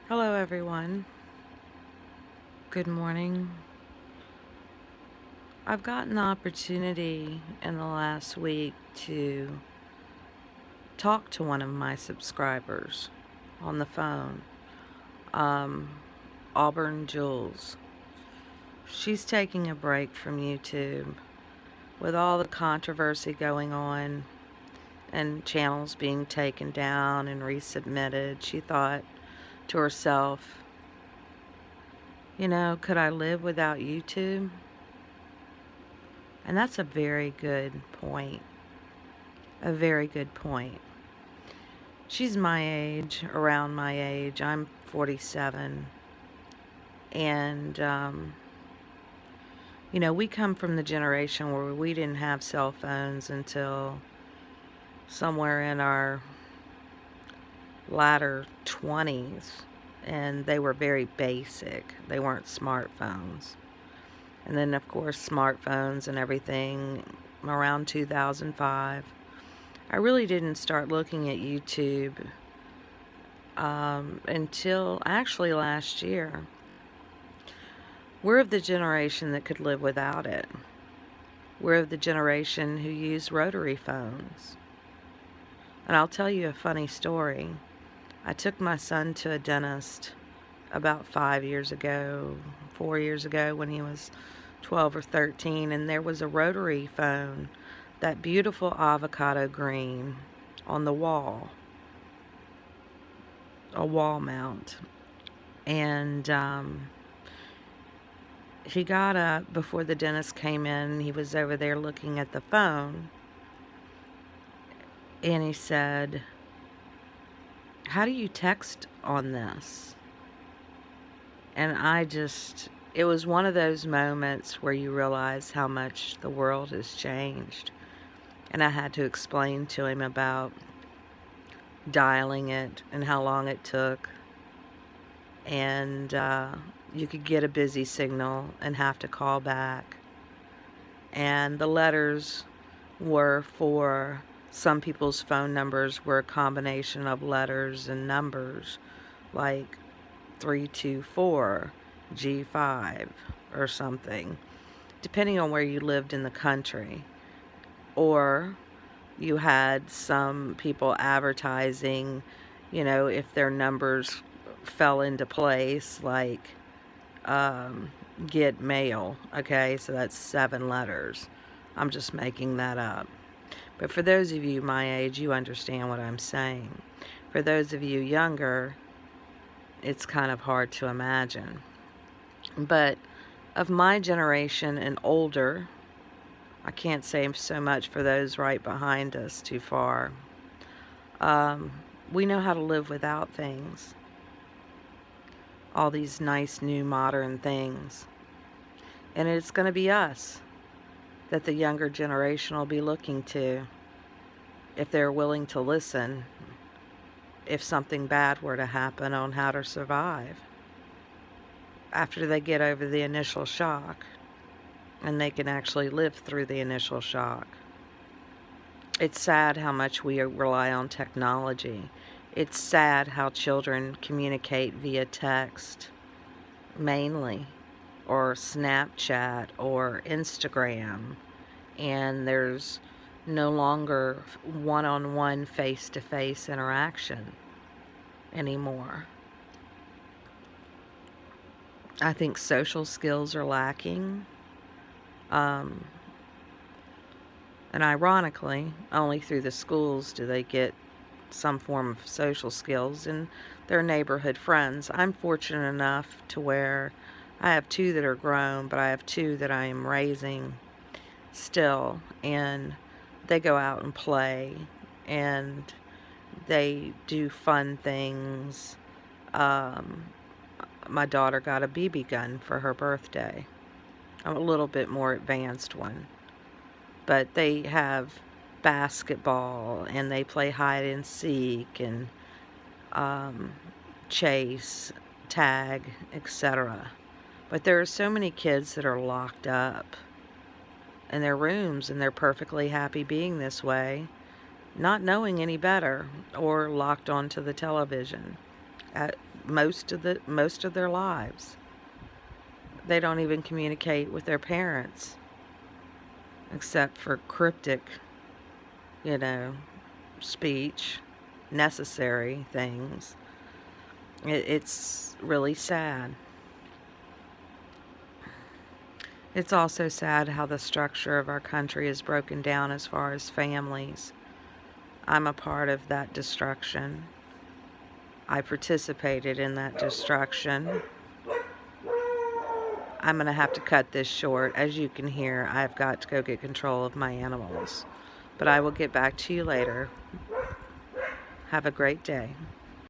Hello, everyone. Good morning. I've gotten the opportunity in the last week to talk to one of my subscribers on the phone, um, Auburn Jules. She's taking a break from YouTube with all the controversy going on and channels being taken down and resubmitted. She thought to herself, could I live without YouTube? And that's a very good point. A very good point. She's my age, around my age. I'm 47. And, we come from the generation where we didn't have cell phones until somewhere in our latter 20s. And they were very basic. They weren't smartphones. And then, of course, smartphones and everything around 2005. I really didn't start looking at YouTube until actually last year. We're of the generation that could live without it. We're of the generation who used rotary phones. And I'll tell you a funny story. I took my son to a dentist about 4 years ago, when he was 12 or 13, and there was a rotary phone, that beautiful avocado green, on the wall, a wall mount. And he got up before the dentist came in. He was over there looking at the phone, and he said, "How do you text on this?" And it was one of those moments where you realize how much the world has changed. And I had to explain to him about dialing it and how long it took. And you could get a busy signal and have to call back. And the letters were for some people's phone numbers were a combination of letters and numbers, like 324 G5 or something, depending on where you lived in the country. Or you had some people advertising, if their numbers fell into place, like get mail. Okay, so that's 7 letters. I'm just making that up. But for those of you my age, you understand what I'm saying. For those of you younger, it's kind of hard to imagine. But of my generation and older, I can't say so much for those right behind us too far. We know how to live without things. All these nice new modern things. And it's going to be us that the younger generation will be looking to, if they're willing to listen, if something bad were to happen, on how to survive after they get over the initial shock, and they can actually live through the initial shock. It's sad how much we rely on technology. It's sad how children communicate via text, mainly, or Snapchat, or Instagram, and there's no longer one-on-one, face-to-face interaction anymore. I think social skills are lacking. And ironically, only through the schools do they get some form of social skills and their neighborhood friends. I'm fortunate enough to where I have 2 that are grown, but I have 2 that I am raising still, and they go out and play, and they do fun things. My daughter got a BB gun for her birthday, a little bit more advanced one. But they have basketball, and they play hide and seek, and chase, tag, etc. But there are so many kids that are locked up in their rooms, and they're perfectly happy being this way, not knowing any better, or locked onto the television. most of their lives. They don't even communicate with their parents except for cryptic, you know, speech, necessary things. It's really sad. It's also sad how the structure of our country is broken down as far as families. I'm a part of that destruction. I participated in that destruction. I'm going to have to cut this short. As you can hear, I've got to go get control of my animals. But I will get back to you later. Have a great day.